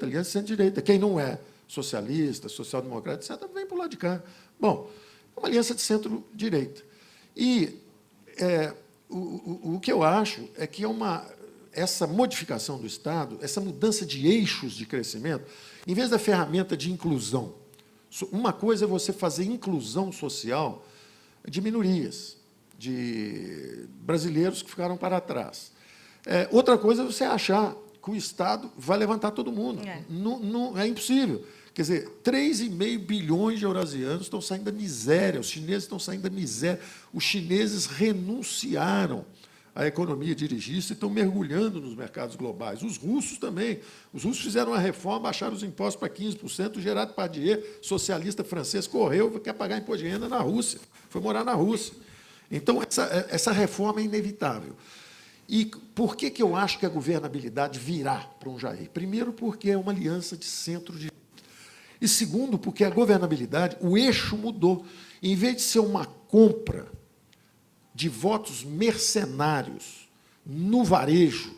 Speaker 2: aliás, centro-direita. Quem não é socialista, social-democrata, etc., vem para o lado de cá. Bom, é uma aliança de centro-direita. E o que eu acho é que essa modificação do Estado, essa mudança de eixos de crescimento, em vez da ferramenta de inclusão, uma coisa é você fazer inclusão social de minorias, de brasileiros que ficaram para trás. Outra coisa é você achar que o Estado vai levantar todo mundo. Não, é impossível. Quer dizer, 3,5 bilhões de eurasianos estão saindo da miséria, os chineses estão saindo da miséria. Os chineses renunciaram à economia dirigista e estão mergulhando nos mercados globais. Os russos também. Os russos fizeram uma reforma, baixaram os impostos para 15%. O Gerard Depardieu, socialista francês, correu, quer pagar imposto de renda na Rússia. Foi morar na Rússia. Então, essa reforma é inevitável. E por que eu acho que a governabilidade virá para um Jair? Primeiro, porque é uma aliança de centro-direita. E segundo, porque a governabilidade, o eixo mudou. Em vez de ser uma compra de votos mercenários no varejo,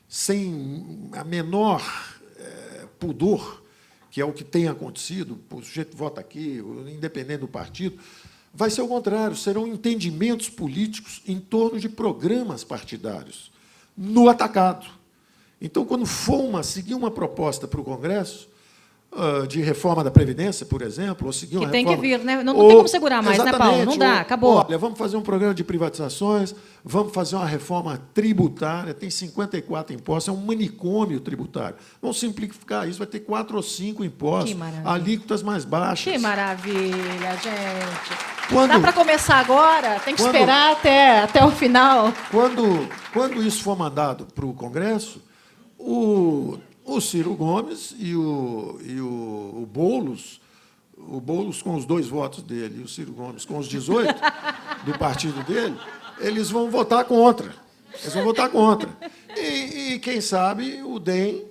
Speaker 2: sem a menor pudor, que é o que tem acontecido, o sujeito vota aqui, independente do partido, vai ser o contrário, serão entendimentos políticos em torno de programas partidários, no atacado. Então, quando for seguir uma proposta para o Congresso, de reforma da Previdência, por exemplo, ou seguir uma
Speaker 3: reforma...
Speaker 2: Que tem
Speaker 3: que vir, né? Não tem como segurar mais, né, Paulo? Não dá, acabou.
Speaker 2: Olha, vamos fazer um programa de privatizações, vamos fazer uma reforma tributária, tem 54 impostos, é um manicômio tributário. Vamos simplificar isso, vai ter 4 ou 5 impostos, alíquotas mais baixas.
Speaker 3: Que maravilha, gente. Dá para começar agora? Tem que esperar até o final?
Speaker 2: Quando isso for mandado para o Congresso, o Ciro Gomes e o Boulos com os 2 votos dele, e o Ciro Gomes com os 18 do partido dele, eles vão votar contra. E quem sabe, o DEM,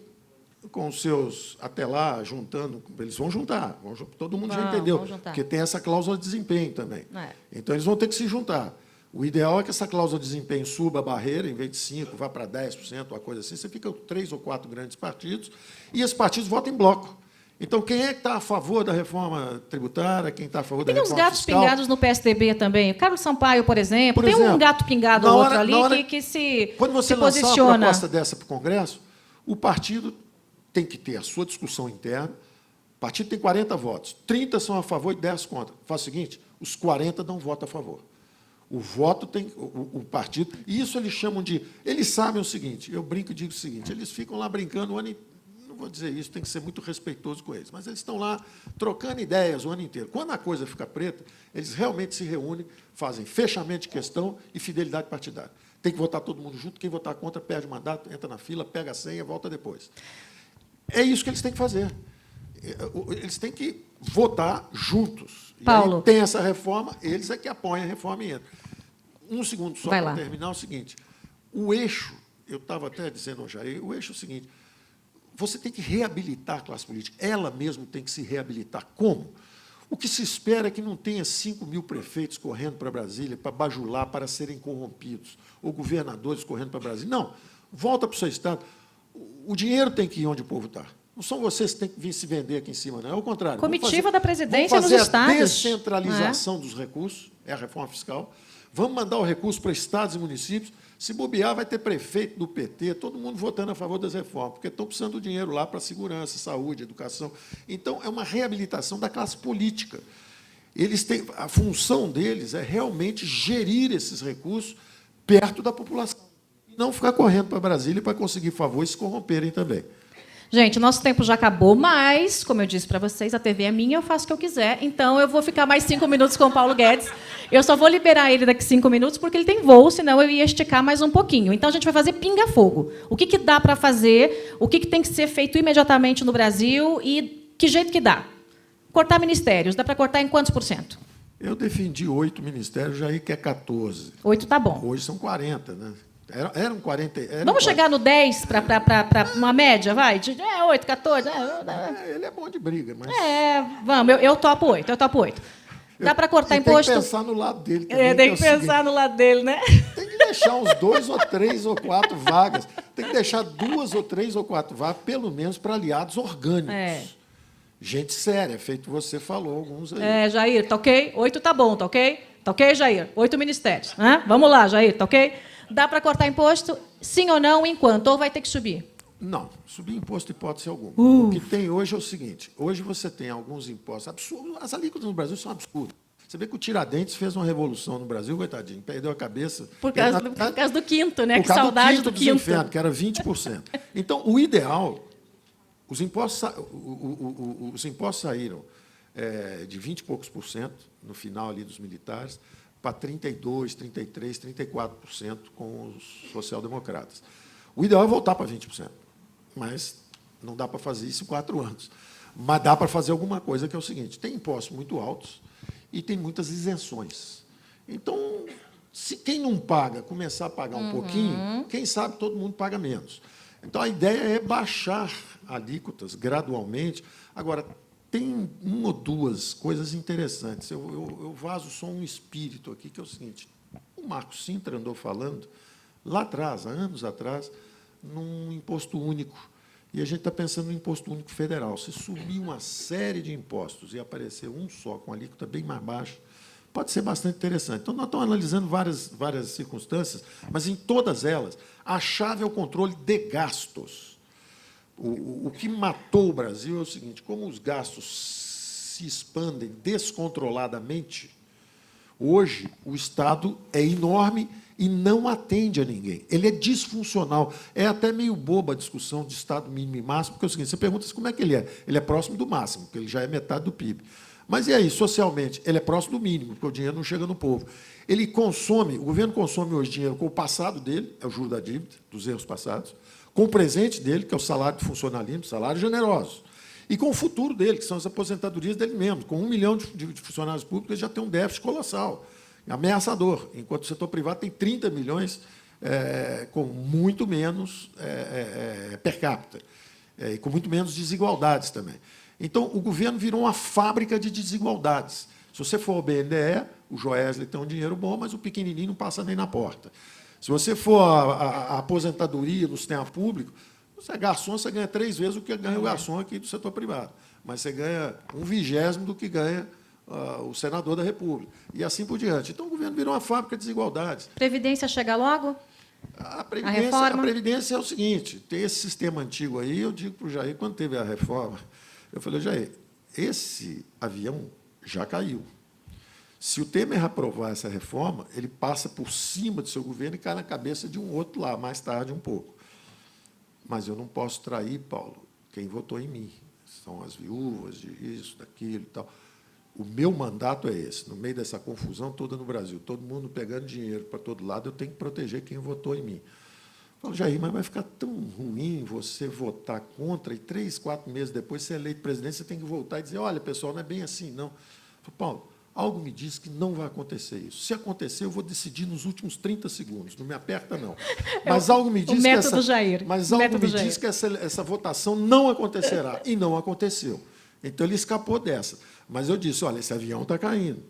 Speaker 2: com os seus, até lá, juntando, eles vão juntar. Todo mundo já entendeu, porque tem essa cláusula de desempenho também. Então, eles vão ter que se juntar. O ideal é que essa cláusula de desempenho suba a barreira, em vez de 5%, vá para 10%, uma coisa assim. Você fica com 3 ou 4 grandes partidos, e esses partidos votam em bloco. Então, quem é que está a favor da reforma tributária, quem está a favor da reforma fiscal?
Speaker 3: Tem uns gatos pingados no PSDB também. O Carlos Sampaio, por exemplo, tem um gato pingado ou outro ali que se posiciona.
Speaker 2: Quando você lançar uma proposta dessa para o Congresso, o partido tem que ter a sua discussão interna. O partido tem 40 votos, 30 são a favor e 10 contra. Faz o seguinte, os 40 dão voto a favor. O voto tem o partido, e isso eles chamam de... Eles sabem o seguinte, eu brinco e digo o seguinte, eles ficam lá brincando o ano inteiro, não vou dizer isso, tem que ser muito respeitoso com eles, mas eles estão lá trocando ideias o ano inteiro. Quando a coisa fica preta, eles realmente se reúnem, fazem fechamento de questão e fidelidade partidária. Tem que votar todo mundo junto, quem votar contra perde o mandato, entra na fila, pega a senha, volta depois. É isso que eles têm que fazer. Eles têm que votar juntos.
Speaker 3: Paulo.
Speaker 2: E aí tem essa reforma, eles é que apoiam a reforma e entram. Um segundo só para terminar o seguinte. O eixo, eu estava até dizendo ao Jair, o eixo é o seguinte, você tem que reabilitar a classe política, ela mesma tem que se reabilitar. Como? O que se espera é que não tenha 5 mil prefeitos correndo para Brasília para bajular, para serem corrompidos, ou governadores correndo para Brasília. Não, volta para o seu Estado. O dinheiro tem que ir onde o povo está. Não são vocês que têm que vir se vender aqui em cima, não. É o contrário.
Speaker 3: Comitiva da presidência nos estados.
Speaker 2: Vamos fazer a descentralização dos recursos, é a reforma fiscal. Vamos mandar o recurso para estados e municípios. Se bobear, vai ter prefeito do PT, todo mundo votando a favor das reformas, porque estão precisando do dinheiro lá para segurança, saúde, educação. Então, é uma reabilitação da classe política. Eles têm, a função deles é realmente gerir esses recursos perto da população. E não ficar correndo para Brasília para conseguir favor e se corromperem também.
Speaker 3: Gente, nosso tempo já acabou, mas, como eu disse para vocês, a TV é minha, eu faço o que eu quiser. Então, eu vou ficar mais 5 minutos com o Paulo Guedes Eu só vou liberar ele daqui 5 minutos, porque ele tem voo, senão eu ia esticar mais um pouquinho. Então, a gente vai fazer pinga-fogo. O que dá para fazer, o que tem que ser feito imediatamente no Brasil e que jeito que dá? Cortar ministérios. Dá para cortar em quantos %?
Speaker 2: Eu defendi 8 ministérios, Jair quer 14.
Speaker 3: 8 tá bom.
Speaker 2: Hoje são 40, né? Eram 40.
Speaker 3: Vamos chegar no 10 para uma média, vai? 8, 14.
Speaker 2: Ele é bom de briga, mas...
Speaker 3: Vamos, eu topo 8, Dá para cortar imposto?
Speaker 2: Tem que pensar no lado dele também.
Speaker 3: Tem que pensar no lado dele, né?
Speaker 2: Tem que deixar uns 2 ou 3 ou 4 vagas. Tem que deixar 2 ou 3 ou 4 vagas, pelo menos, para aliados orgânicos. Gente séria, feito você falou, alguns aí.
Speaker 3: Jair, tá ok? 8 tá bom, tá ok? Tá ok, Jair? 8 ministérios. Vamos lá, Jair, tá ok? Dá para cortar imposto? Sim ou não? Enquanto? Ou vai ter que subir?
Speaker 2: Não, subir imposto, hipótese alguma. O que tem hoje é o seguinte, hoje você tem alguns impostos absurdos, as alíquotas no Brasil são absurdas. Você vê que o Tiradentes fez uma revolução no Brasil, coitadinho, perdeu a cabeça.
Speaker 3: Por causa do quinto, né?
Speaker 2: Por
Speaker 3: Que
Speaker 2: causa
Speaker 3: saudade
Speaker 2: do
Speaker 3: do
Speaker 2: quinto dos infernos, que era 20%. Então, o ideal, os impostos saíram de 20 e poucos % no final ali dos militares, para 32%, 33%, 34% com os social-democratas. O ideal é voltar para 20%, mas não dá para fazer isso em 4 anos. Mas dá para fazer alguma coisa, que é o seguinte, tem impostos muito altos e tem muitas isenções. Então, se quem não paga começar a pagar um pouquinho, quem sabe todo mundo paga menos. Então, a ideia é baixar alíquotas gradualmente. Agora, tem 1 ou 2 coisas interessantes. Eu vazo só um espírito aqui, que é o seguinte. O Marco Sintra andou falando, lá atrás, há anos atrás, num imposto único. E a gente está pensando no imposto único federal. Se subir uma série de impostos e aparecer um só, com alíquota bem mais baixa, pode ser bastante interessante. Então, nós estamos analisando várias circunstâncias, mas, em todas elas, a chave é o controle de gastos. O que matou o Brasil é o seguinte, como os gastos se expandem descontroladamente, hoje o Estado é enorme e não atende a ninguém. Ele é disfuncional. É até meio boba a discussão de Estado mínimo e máximo, porque é o seguinte, você pergunta como é que ele é. Ele é próximo do máximo, porque ele já é metade do PIB. Mas e aí, socialmente? Ele é próximo do mínimo, porque o dinheiro não chega no povo. Ele consome, o governo consome hoje dinheiro com o passado dele, é o juro da dívida, dos erros passados, com o presente dele, que é o salário de funcionalismo, salário generoso, e com o futuro dele, que são as aposentadorias dele mesmo. Com 1 milhão de funcionários públicos, ele já tem um déficit colossal, ameaçador, enquanto o setor privado tem 30 milhões com muito menos per capita, e com muito menos desigualdades também. Então, o governo virou uma fábrica de desigualdades. Se você for ao BNDE, o Joesley tem um dinheiro bom, mas o pequenininho não passa nem na porta. Se você for à aposentadoria no sistema público, você é garçom, você ganha 3 vezes o que ganha o garçom aqui do setor privado. Mas você ganha 1/20 do que ganha o senador da República. E assim por diante. Então, o governo virou uma fábrica de desigualdades.
Speaker 3: Previdência chega logo?
Speaker 2: A
Speaker 3: reforma?
Speaker 2: A Previdência é o seguinte, tem esse sistema antigo aí, eu digo para o Jair, quando teve a reforma, eu falei, Jair, esse avião já caiu. Se o Temer aprovar essa reforma, ele passa por cima do seu governo e cai na cabeça de um outro lá, mais tarde um pouco. Mas eu não posso trair, Paulo, quem votou em mim. São as viúvas, disso, daquilo e tal. O meu mandato é esse, no meio dessa confusão toda no Brasil, todo mundo pegando dinheiro para todo lado, eu tenho que proteger quem votou em mim. Eu falo, Jair, mas vai ficar tão ruim você votar contra e 3, 4 meses depois ser eleito presidente, você tem que voltar e dizer, olha, pessoal, não é bem assim, não. Eu falo, Paulo, algo me diz que não vai acontecer isso. Se acontecer, eu vou decidir nos últimos 30 segundos, não me aperta, não. Mas algo me diz que essa votação não acontecerá, e não aconteceu. Então, ele escapou dessa. Mas eu disse, olha, esse avião está caindo.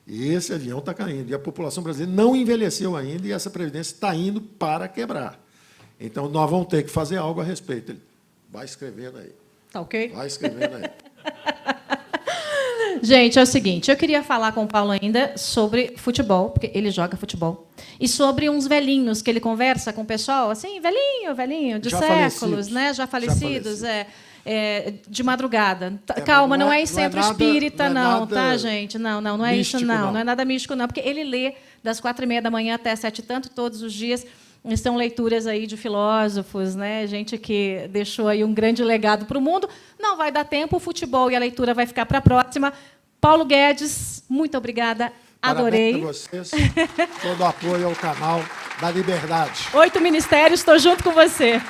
Speaker 2: Esse avião está caindo. E a população brasileira não envelheceu ainda e essa Previdência está indo para quebrar. Então, nós vamos ter que fazer algo a respeito. Ele, vai escrevendo aí.
Speaker 3: Tá ok?
Speaker 2: Vai escrevendo aí.
Speaker 3: Gente, é o seguinte, eu queria falar com o Paulo ainda sobre futebol, porque ele joga futebol, e sobre uns velhinhos que ele conversa com o pessoal, assim, velhinho, de séculos, né? Já falecidos, de madrugada. Calma, não é em centro espírita, não, tá, gente? Não é isso, não. Não é nada místico, não, porque ele lê das 4h30 da manhã até 7h, todos os dias. São leituras aí de filósofos, né? Gente que deixou aí um grande legado para o mundo. Não vai dar tempo, o futebol e a leitura vai ficar para a próxima. Paulo Guedes, muito obrigada. Adorei.
Speaker 2: Parabéns a vocês. Todo apoio ao canal da Liberdade.
Speaker 3: 8 ministérios, estou junto com você.